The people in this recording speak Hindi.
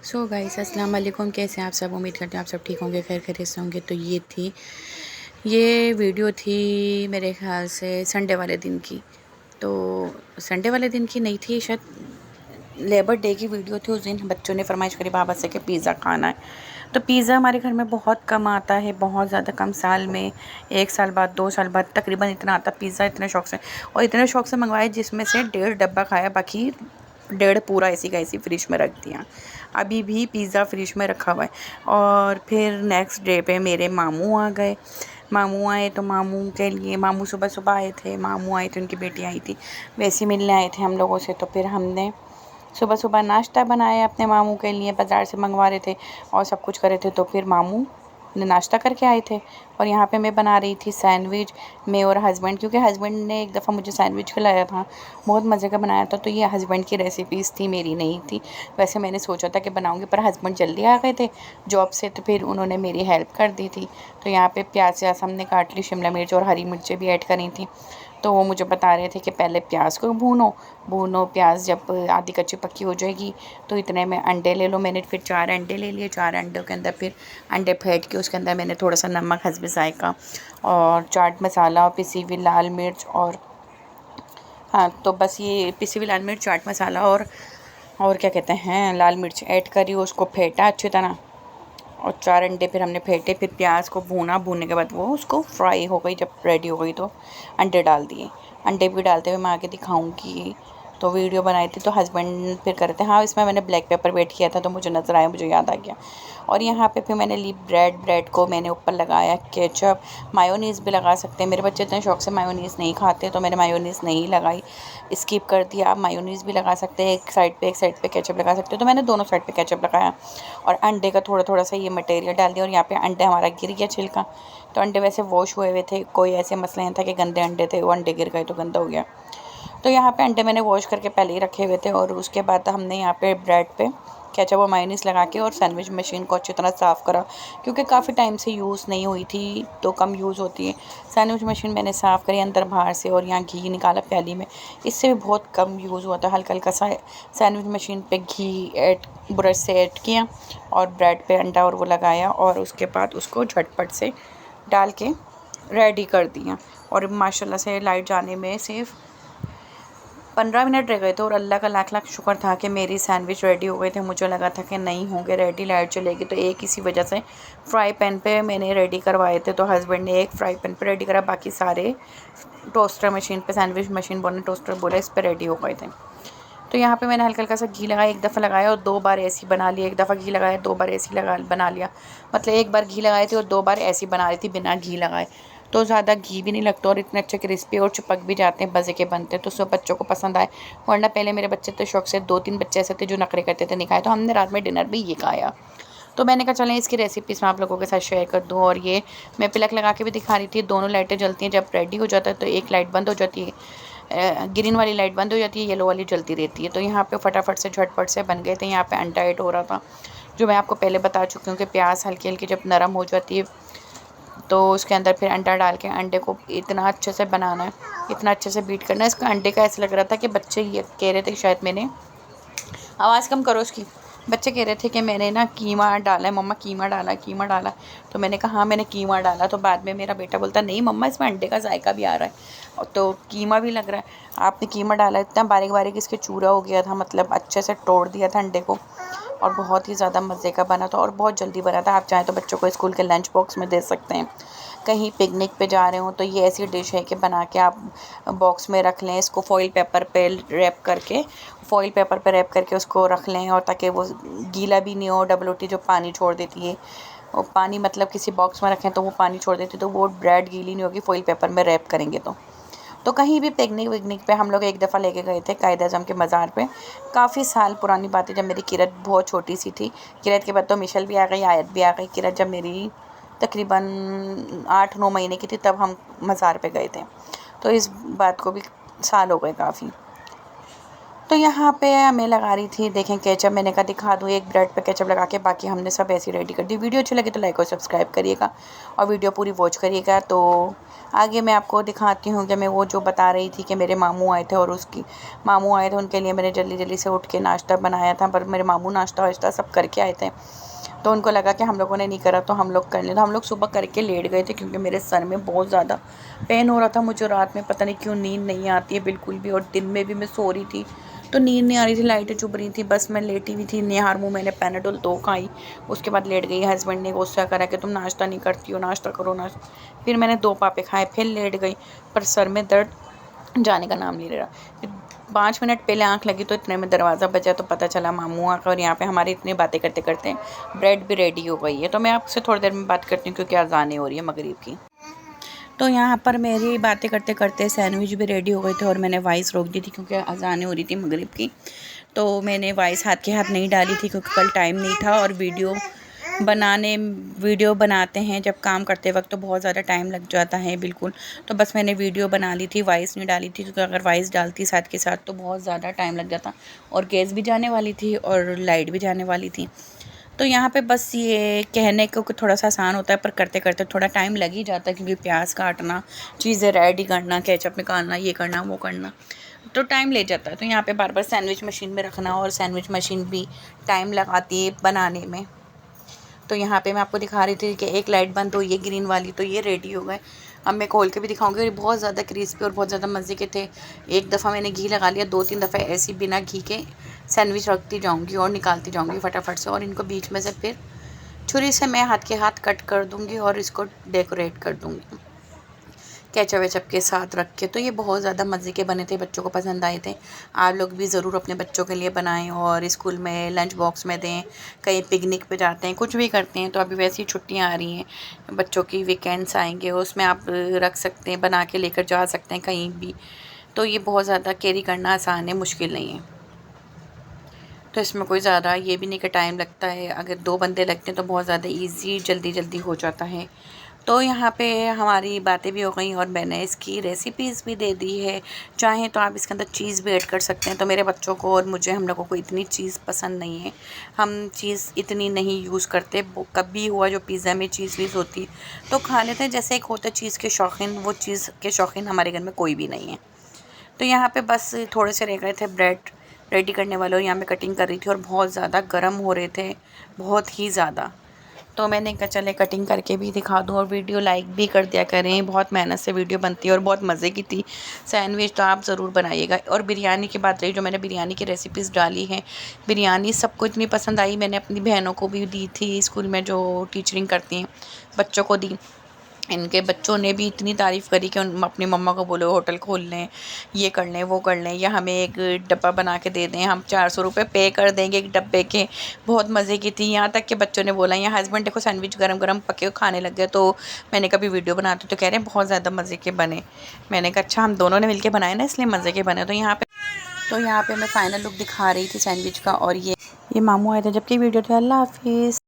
सो गाइस अस्सलाम वालेकुम। कैसे हैं आप सब? उम्मीद करते हैं आप सब ठीक होंगे, खैर खैरियत से होंगे। तो ये वीडियो थी मेरे ख़्याल से संडे वाले दिन की। तो संडे वाले दिन की नहीं थी, शायद लेबर डे की वीडियो थी। उस दिन बच्चों ने फरमाइश करी बाबा से कि पिज़्ज़ा खाना है। तो पिज़्ज़ा हमारे घर में बहुत कम आता है, बहुत ज़्यादा कम। साल में 1 साल बाद 2 साल बाद तकरीबन इतना आता पिज़्ज़ा, इतने शौक़ से। और इतने शौक़ से मंगवाए जिसमें से 1.5 डब्बा खाया, बाकी 1.5 पूरा ऐसी का ऐसी फ्रिज में रख दिया। अभी भी पिज़्ज़ा फ्रिज में रखा हुआ है। और फिर नेक्स्ट डे पे मेरे मामू आ गए। मामू आए तो मामू के लिए, मामू सुबह सुबह आए थे, मामू आए थे, उनकी बेटी आई थी, वैसे मिलने आए थे हम लोगों से। तो फिर हमने सुबह सुबह नाश्ता बनाया अपने मामू के लिए, बाज़ार से मंगवा रहे थे और सब कुछ कर रहे थे। तो फिर मामू ने नाश्ता करके आए थे और यहाँ पे मैं बना रही थी सैंडविच, मैं और हस्बैंड, क्योंकि हस्बैंड ने एक दफ़ा मुझे सैंडविच खिलाया था, बहुत मज़े का बनाया था। तो ये हस्बैंड की रेसिपीज़ थी, मेरी नहीं थी। वैसे मैंने सोचा था कि बनाऊँगी, पर हस्बैंड जल्दी आ गए थे जॉब से, तो फिर उन्होंने मेरी हेल्प कर दी थी। तो यहाँ पे प्याज व्याज हमने काट ली, शिमला मिर्च और हरी मिर्चें भी ऐड करी थी। तो वो मुझे बता रहे थे कि पहले प्याज को भूनो, प्याज जब आधी कच्ची पक्की हो जाएगी तो इतने में अंडे ले लो। मैंने फिर 4 अंडे ले लिए। 4 अंडों के अंदर फिर अंडे फेंट के उसके अंदर मैंने थोड़ा सा नमक, हस्बे ज़ायक़ा और चाट मसाला और पिसी हुई लाल मिर्च, और हाँ, तो बस ये पिसी हुई लाल मिर्च, चाट मसाला और क्या कहते हैं, लाल मिर्च ऐड करी, उसको फेंटा अच्छी तरह। और 4 अंडे फिर हमने फेंटे। फिर प्याज को भूना, भूनने के बाद वो उसको फ्राई हो गई, जब रेडी हो गई तो अंडे डाल दिए। अंडे भी डालते हुए मैं आगे दिखाऊंगी। तो वीडियो बनाई थी तो हस्बैंड फिर कर रहे थे, हाँ इसमें मैंने ब्लैक पेपर भी ऐड किया था, तो मुझे नज़र आया, मुझे याद आ गया। और यहाँ पे फिर मैंने ली ब्रेड को मैंने ऊपर लगाया केचप, मायोनीज़ भी लगा सकते हैं। मेरे बच्चे इतने शौक से मायोनीज़ नहीं खाते, तो मैंने मायोनीज़ नहीं लगाई, स्किप कर दिया। आप मायोनीज़ भी लगा सकते हैं, एक साइड पे केचप लगा सकते हो, तो मैंने दोनों साइड पे केचप लगाया। और अंडे का थोड़ा थोड़ा सा ये मटेरियल डाल दिया। और यहाँ पे अंडे हमारा गिर गया छिलका, तो अंडे वैसे वॉश हुए थे, कोई ऐसे मसला नहीं था कि गंदे अंडे थे, वो अंडे गिर गए तो गंदा हो गया। तो यहाँ पे अंडे मैंने वॉश करके पहले ही रखे हुए थे। और उसके बाद हमने यहाँ पे ब्रेड पे केचप और मायोनीज़ लगा के और सैंडविच मशीन को अच्छी तरह साफ़ करा, क्योंकि काफ़ी टाइम से यूज़ नहीं हुई थी, तो कम यूज़ होती है। सैंडविच मशीन मैंने साफ़ करी अंदर बाहर से, और यहाँ घी निकाला प्याली में, इससे भी बहुत कम यूज़ हुआ था। हल्का हल्का सा सैंडविच मशीन पे घी ऐड, ब्रश से ऐड किया और ब्रेड पे अंडा और वो लगाया, और उसके बाद उसको झटपट से डाल के रेडी कर दिया। और माशाल्लाह से लाइट जाने में सिर्फ 15 मिनट रह गए थे, और अल्लाह का लाख लाख शुक्र था कि मेरी सैंडविच रेडी हो गए थे। मुझे लगा था कि नहीं होंगे रेडी, लाइट चलेगी। तो एक इसी वजह से फ्राई पैन पे मैंने रेडी करवाए थे, तो हस्बैंड ने एक फ्राई पैन पे रेडी करा, बाकी सारे टोस्टर मशीन पे, सैंडविच मशीन बोले, टोस्टर बोले, इस पर रेडी हो गए थे। तो यहाँ पे मैंने हल्का हल्का सा घी लगाया, एक दफ़ा लगाया और 2 बार ऐसी बना लिया। एक दफ़ा घी लगाया, 2 बार ऐसी बना लिया। मतलब एक बार घी लगाए थे और 2 बार ऐसी बना रही थी बिना घी लगाए। तो ज़्यादा घी भी नहीं लगता और इतने अच्छे क्रिस्पी और चिपक भी जाते हैं, मज़े के बनते हैं। तो सब बच्चों को पसंद आए। वरना पहले मेरे बच्चे तो शौक से 2-3 बच्चे ऐसे थे जो नखरे करते थे, नहीं खाए। तो हमने रात में डिनर भी ये खाया। तो मैंने कहा चलें इसकी रेसिपीज़ मैं आप लोगों के साथ शेयर कर दूँ। और ये मैं प्लग लगा के भी दिखा रही थी, दोनों लाइटें जलती हैं। जब रेडी हो जाता है तो एक लाइट बंद हो जाती है, ग्रीन वाली लाइट बंद हो जाती है, येलो वाली जलती रहती है। तो यहाँ पे फटाफट से झटपट से बन गए थे। यहाँ पे अंडा ऐड हो रहा था, जो मैं आपको पहले बता चुकी हूँ कि प्याज हल्की हल्की जब नरम हो जाती है तो उसके अंदर फिर अंडा डाल के अंडे को इतना अच्छे से बनाना है, इतना अच्छे से बीट करना है। इसका अंडे का ऐसा लग रहा था कि बच्चे ये कह रहे थे कि शायद मैंने, आवाज़ कम करो उसकी, बच्चे कह रहे थे कि मैंने ना कीमा डाला है, मम्मा कीमा डाला, कीमा डाला। तो मैंने कहा हाँ मैंने कीमा डाला। तो बाद में मेरा बेटा बोलता नहीं मम्मा इसमें अंडे का जायका भी आ रहा है, और तो कीमा भी लग रहा है। आपने कीमा डाला, इतना बारीक बारीक इसके चूरा हो गया था, मतलब अच्छे से तोड़ दिया था अंडे को, और बहुत ही ज़्यादा मज़े का बना था और बहुत जल्दी बना था। आप चाहें तो बच्चों को स्कूल के लंच बॉक्स में दे सकते हैं। कहीं पिकनिक पे जा रहे हो तो ये ऐसी डिश है कि बना के आप बॉक्स में रख लें, इसको फॉइल पेपर पे रैप करके उसको रख लें, और ताकि वो गीला भी नहीं हो। डबल रोटी जो पानी छोड़ देती है, वो पानी मतलब किसी बॉक्स में रखें तो वो पानी छोड़ देती है, तो वो ब्रेड गीली नहीं होगी फॉइल पेपर में रैप करेंगे तो कहीं भी पिकनिक विकनिक पे हम लोग एक दफ़ा लेके गए थे कायद आज़म के मज़ार पे। काफ़ी साल पुरानी बात है, जब मेरी किरत बहुत छोटी सी थी। किरत के बाद तो मिशल भी आ गई, आयत भी आ गई। किरत जब मेरी तकरीबन 8-9 महीने की थी तब हम मज़ार पे गए थे। तो इस बात को भी साल हो गए काफ़ी। तो यहाँ पे मैं लगा रही थी, देखें केचप, मैंने कहा दिखा दूँ एक ब्रेड पे केचप लगा के, बाकी हमने सब ऐसे रेडी कर दी। वीडियो अच्छी लगी तो लाइक और सब्सक्राइब करिएगा और वीडियो पूरी वॉच करिएगा। तो आगे मैं आपको दिखाती हूँ कि मैं वो जो बता रही थी कि मेरे मामू आए थे और उसकी मामू आए थे, उनके लिए मैंने जल्दी जल्दी से उठ के नाश्ता बनाया था, पर मेरे मामू नाश्ता वाश्ता सब करके आए थे, तो उनको लगा कि हम लोगों ने नहीं करा तो हम लोग कर लें। तो हम लोग सुबह करके लेट गए थे क्योंकि मेरे सर में बहुत ज़्यादा पेन हो रहा था। मुझे रात में पता नहीं क्यों नींद नहीं आती है बिल्कुल भी, और दिन में भी मैं सो रही थी तो नींद नहीं आ रही थी, लाइटें चुभ रही थी, बस मैं लेटी हुई थी। निहार मुँह मैंने पैनाडोल 2 खाई, उसके बाद लेट गई। हस्बैंड ने गुस्सा करा कि तुम नाश्ता नहीं करती हो, नाश्ता करो नाश्ता। फिर मैंने 2 पापे खाए, फिर लेट गई, पर सर में दर्द जाने का नाम नहीं ले रहा। फिर 5 मिनट पहले आँख लगी तो इतने में दरवाज़ा बजा, तो पता चला मामू आ गए, और यहाँ पे हमारी इतनी बातें करते करते ब्रेड भी रेडी हो गई है। तो मैं आपसे थोड़ी देर में बात करती हूँ क्योंकि अज़ानें हो रही है मगरिब की। तो यहाँ पर मेरी बातें करते करते सैंडविच भी रेडी हो गए थे और मैंने वॉइस रोक दी थी क्योंकि अज़ानें हो रही थी मगरिब की। तो मैंने वॉइस हाथ के हाथ नहीं डाली थी क्योंकि कल टाइम नहीं था, और वीडियो बनाते हैं जब काम करते वक्त तो बहुत ज़्यादा टाइम लग जाता है बिल्कुल। तो बस मैंने वीडियो बना ली थी, वॉइस नहीं डाली थी, क्योंकि अगर वॉइस डालती साथ के साथ तो बहुत ज़्यादा टाइम लग जाता, और गैस भी जाने वाली थी और लाइट भी जाने वाली थी। तो यहाँ पे बस ये कहने को थोड़ा सा आसान होता है, पर करते करते थोड़ा टाइम लग ही जाता है, क्योंकि प्याज काटना, चीज़ें रेडी करना, केचप निकालना, ये करना वो करना, तो टाइम ले जाता है। तो यहाँ पे बार बार सैंडविच मशीन में रखना, और सैंडविच मशीन भी टाइम लगाती है बनाने में। तो यहाँ पे मैं आपको दिखा रही थी कि एक लाइट बंद, तो ये ग्रीन वाली, तो ये रेडी हो गए। अब मैं खोल के भी दिखाऊंगी, और ये बहुत ज़्यादा क्रिस्पी और बहुत ज़्यादा मज़े के थे। एक दफ़ा मैंने घी लगा लिया, 2-3 दफ़ा ऐसे बिना घी के सैंडविच रखती जाऊँगी और निकालती जाऊँगी फटाफट से, और इनको बीच में से फिर छुरी से मैं हाथ के हाथ कट कर दूँगी और इसको डेकोरेट कर दूँगी केचप वेचप के साथ रख के। तो ये बहुत ज़्यादा मज़े के बने थे, बच्चों को पसंद आए थे। आप लोग भी ज़रूर अपने बच्चों के लिए बनाएं और स्कूल में लंच बॉक्स में दें, कहीं पिकनिक पे जाते हैं, कुछ भी करते हैं। तो अभी वैसी छुट्टियां आ रही हैं, बच्चों की वीकेंड्स आएंगे, उसमें आप रख सकते हैं, बना के लेकर जा सकते हैं कहीं भी। तो ये बहुत ज़्यादा कैरी करना आसान है, मुश्किल नहीं है। तो इसमें कोई ज़्यादा ये भी नहीं कि टाइम लगता है, अगर 2 बंदे लगते हैं तो बहुत ज़्यादा ईज़ी जल्दी जल्दी हो जाता है। तो यहाँ पे हमारी बातें भी हो गई और मैंने इसकी रेसिपीज़ भी दे दी है। चाहें तो आप इसके अंदर चीज़ भी ऐड कर सकते हैं। तो मेरे बच्चों को और मुझे, हम लोगों को इतनी चीज़ पसंद नहीं है, हम चीज़ इतनी नहीं यूज़ करते। कभी हुआ जो पिज़्ज़ा में चीज़ वीज़ होती तो खा लेते हैं, जैसे एक होता है चीज़ के शौकीन, वो चीज़ के शौकीन हमारे घर में कोई भी नहीं है। तो यहाँ पे बस थोड़े से रह गए थे ब्रेड रेडी करने वाले, और यहाँ मैं कटिंग कर रही थी और बहुत ज़्यादा गर्म हो रहे थे, बहुत ही ज़्यादा। तो मैंने कहा चले कटिंग करके भी दिखा दूँ, और वीडियो लाइक भी कर दिया करें। बहुत मेहनत से वीडियो बनती है और बहुत मज़े की थी सैंडविच, तो आप ज़रूर बनाइएगा। और बिरयानी की बात रही, जो मैंने बिरयानी की रेसिपीज़ डाली हैं, बिरयानी सबको इतनी पसंद आई, मैंने अपनी बहनों को भी दी थी, स्कूल में जो टीचरिंग करती हैं बच्चों को दी। इनके बच्चों ने भी इतनी तारीफ़ करी कि उन अपनी मम्मा को बोलो होटल खोल लें, ये कर लें वो कर लें, या हमें एक डब्बा बना के दे दें, हम 400 रुपये पे कर देंगे एक डब्बे के। बहुत मज़े की थी, यहाँ तक कि बच्चों ने बोला, यहाँ हस्बैंड देखो सैंडविच गरम गरम पके खाने लग गए। तो मैंने कभी वीडियो बनाते तो कह रहे हैं बहुत ज़्यादा मज़े के बने। मैंने कहा अच्छा, हम दोनों ने मिल के बनाए ना, इसलिए मज़े के बने। तो यहाँ पर मैं फ़ाइनल लुक दिखा रही थी सैंडविच का, और ये मामू आए थे जबकि वीडियो थे। अल्लाह हाफिज़।